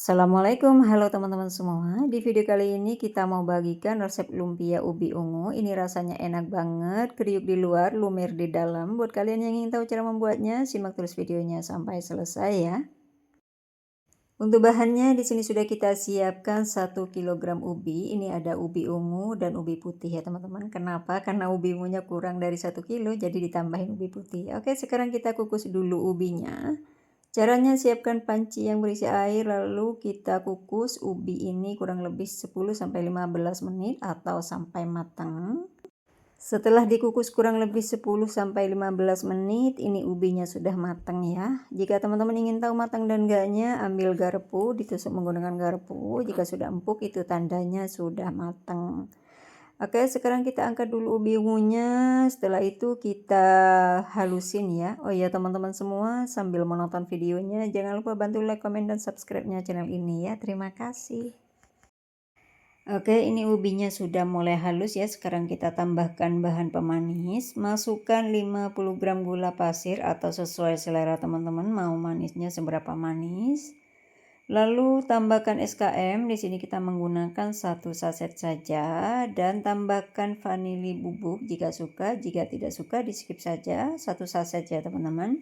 Assalamualaikum, halo teman-teman semua. Di video kali ini kita mau bagikan resep lumpia ubi ungu. Ini rasanya enak banget, kriuk di luar, lumer di dalam. Buat kalian yang ingin tahu cara membuatnya, simak terus videonya sampai selesai ya. Untuk bahannya di sini sudah kita siapkan 1 kilogram ubi. Ini ada ubi ungu dan ubi putih ya teman-teman. Kenapa? Karena ubi ungunya kurang dari 1 kilo, jadi ditambahin ubi putih. Oke, sekarang kita kukus dulu ubinya. Caranya siapkan panci yang berisi air, lalu kita kukus ubi ini kurang lebih 10-15 menit atau sampai matang. Setelah dikukus kurang lebih 10-15 menit, ini ubinya sudah matang ya. Jika teman-teman ingin tahu matang dan enggaknya, ambil garpu, ditusuk menggunakan garpu. Jika sudah empuk, itu tandanya sudah matang. Oke, sekarang kita angkat dulu ubi ungunya. Setelah itu kita halusin ya. Oh iya teman-teman semua, sambil menonton videonya jangan lupa bantu like, komen, dan subscribe-nya channel ini ya. Terima kasih. Oke, ini ubinya sudah mulai halus ya. Sekarang kita tambahkan bahan pemanis. Masukkan 50 gram gula pasir atau sesuai selera teman-teman mau manisnya seberapa manis. Lalu tambahkan SKM, di sini kita menggunakan 1 saset saja, dan tambahkan vanili bubuk jika suka, jika tidak suka di skip saja, 1 saset ya teman-teman.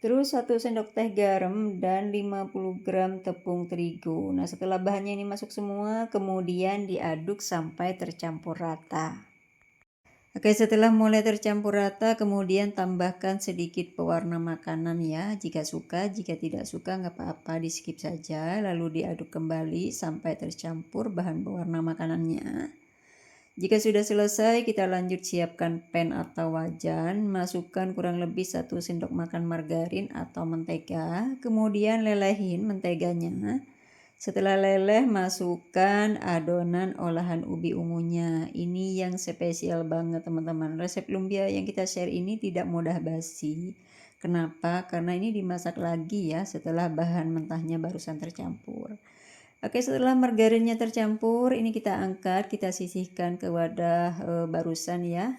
Terus 1 sendok teh garam dan 50 gram tepung terigu. Nah, setelah bahannya ini masuk semua, kemudian diaduk sampai tercampur rata. Oke, setelah mulai tercampur rata, kemudian tambahkan sedikit pewarna makanan ya. Jika suka, jika tidak suka nggak apa-apa, di skip saja. Lalu diaduk kembali sampai tercampur bahan pewarna makanannya. Jika sudah selesai, kita lanjut siapkan pan atau wajan. Masukkan kurang lebih 1 sendok makan margarin atau mentega. Kemudian lelehin menteganya. Setelah leleh, masukkan adonan olahan ubi ungunya. Ini yang spesial banget teman-teman. Resep lumpia yang kita share ini tidak mudah basi. Kenapa? Karena ini dimasak lagi ya setelah bahan mentahnya barusan tercampur. Oke, setelah margarinnya tercampur, ini kita angkat, kita sisihkan ke wadah barusan ya.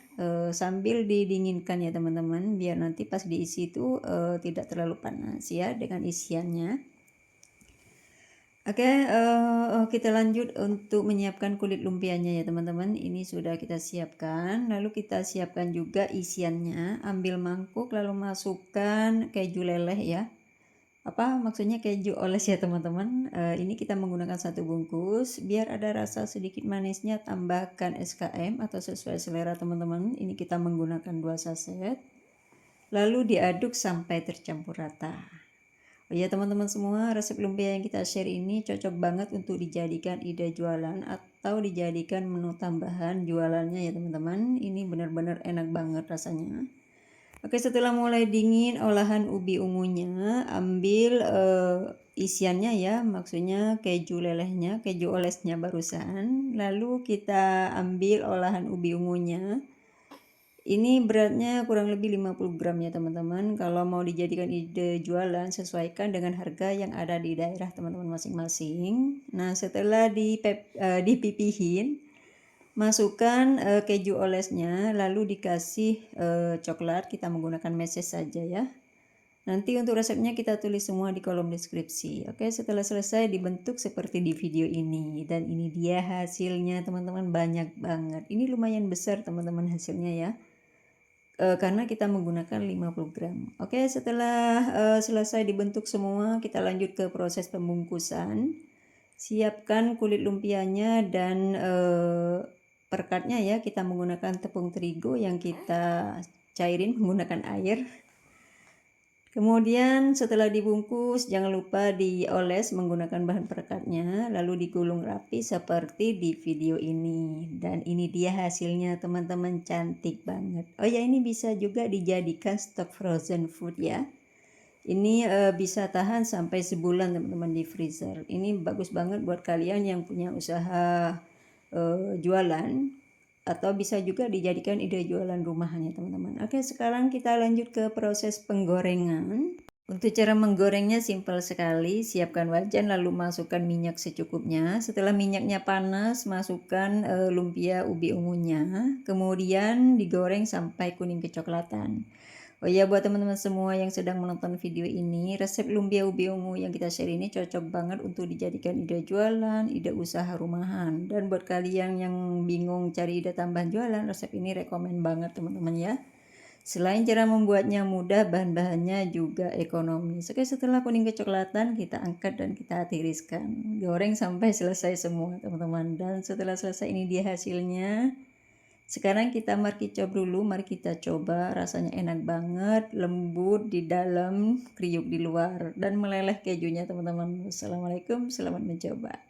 Sambil didinginkan ya teman-teman, biar nanti pas diisi itu tidak terlalu panas ya dengan isiannya. Oke, kita lanjut untuk menyiapkan kulit lumpianya ya teman-teman. Ini sudah kita siapkan. Lalu kita siapkan juga isiannya. Ambil mangkuk lalu masukkan keju leleh ya. Maksudnya keju oles ya teman-teman. Ini kita menggunakan 1 bungkus. Biar ada rasa sedikit manisnya, tambahkan SKM atau sesuai selera teman-teman. Ini kita menggunakan 2 saset. Lalu diaduk sampai tercampur rata. Oh ya teman-teman semua, resep lumpia yang kita share ini cocok banget untuk dijadikan ide jualan atau dijadikan menu tambahan jualannya ya teman-teman. Ini benar-benar enak banget rasanya. Oke, setelah mulai dingin olahan ubi ungunya, ambil isiannya ya, maksudnya keju lelehnya, keju olesnya barusan. Lalu kita ambil olahan ubi ungunya. Ini beratnya kurang lebih 50 gram ya teman-teman. Kalau mau dijadikan ide jualan, sesuaikan dengan harga yang ada di daerah teman-teman masing-masing. Nah, setelah dipipihin, masukkan keju olesnya, lalu dikasih coklat. Kita menggunakan meses saja ya. Nanti untuk resepnya kita tulis semua di kolom deskripsi. Oke, setelah selesai dibentuk seperti di video ini. Dan ini dia hasilnya teman-teman, banyak banget. Ini lumayan besar teman-teman hasilnya ya. Karena kita menggunakan 50 gram. Oke, setelah selesai dibentuk semua, kita lanjut ke proses pembungkusan. Siapkan kulit lumpianya dan perekatnya ya. Kita menggunakan tepung terigu yang kita cairin menggunakan air. Kemudian setelah dibungkus, jangan lupa dioles menggunakan bahan perekatnya, lalu digulung rapi seperti di video ini. Dan ini dia hasilnya teman-teman, cantik banget. Oh ya, ini bisa juga dijadikan stok frozen food ya. Ini bisa tahan sampai sebulan teman-teman di freezer. Ini bagus banget buat kalian yang punya usaha jualan. Atau bisa juga dijadikan ide jualan rumahan ya teman-teman. Oke, sekarang kita lanjut ke proses penggorengan. Untuk cara menggorengnya simpel sekali. Siapkan wajan lalu masukkan minyak secukupnya. Setelah minyaknya panas, masukkan lumpia ubi ungunya. Kemudian digoreng sampai kuning kecoklatan. Oh iya, buat teman-teman semua yang sedang menonton video ini, resep lumpia ubi ungu yang kita share ini cocok banget untuk dijadikan ide jualan, ide usaha rumahan. Dan buat kalian yang bingung cari ide tambahan jualan, resep ini rekomen banget teman-teman ya. Selain cara membuatnya mudah, bahan-bahannya juga ekonomis. Oke, setelah kuning kecoklatan, kita angkat dan kita tiriskan. Goreng sampai selesai semua teman-teman. Dan setelah selesai ini dia hasilnya. Sekarang kita mari dulu, mari kita coba. Rasanya enak banget, lembut di dalam, kriuk di luar, dan meleleh kejunya teman-teman. Assalamualaikum, selamat mencoba.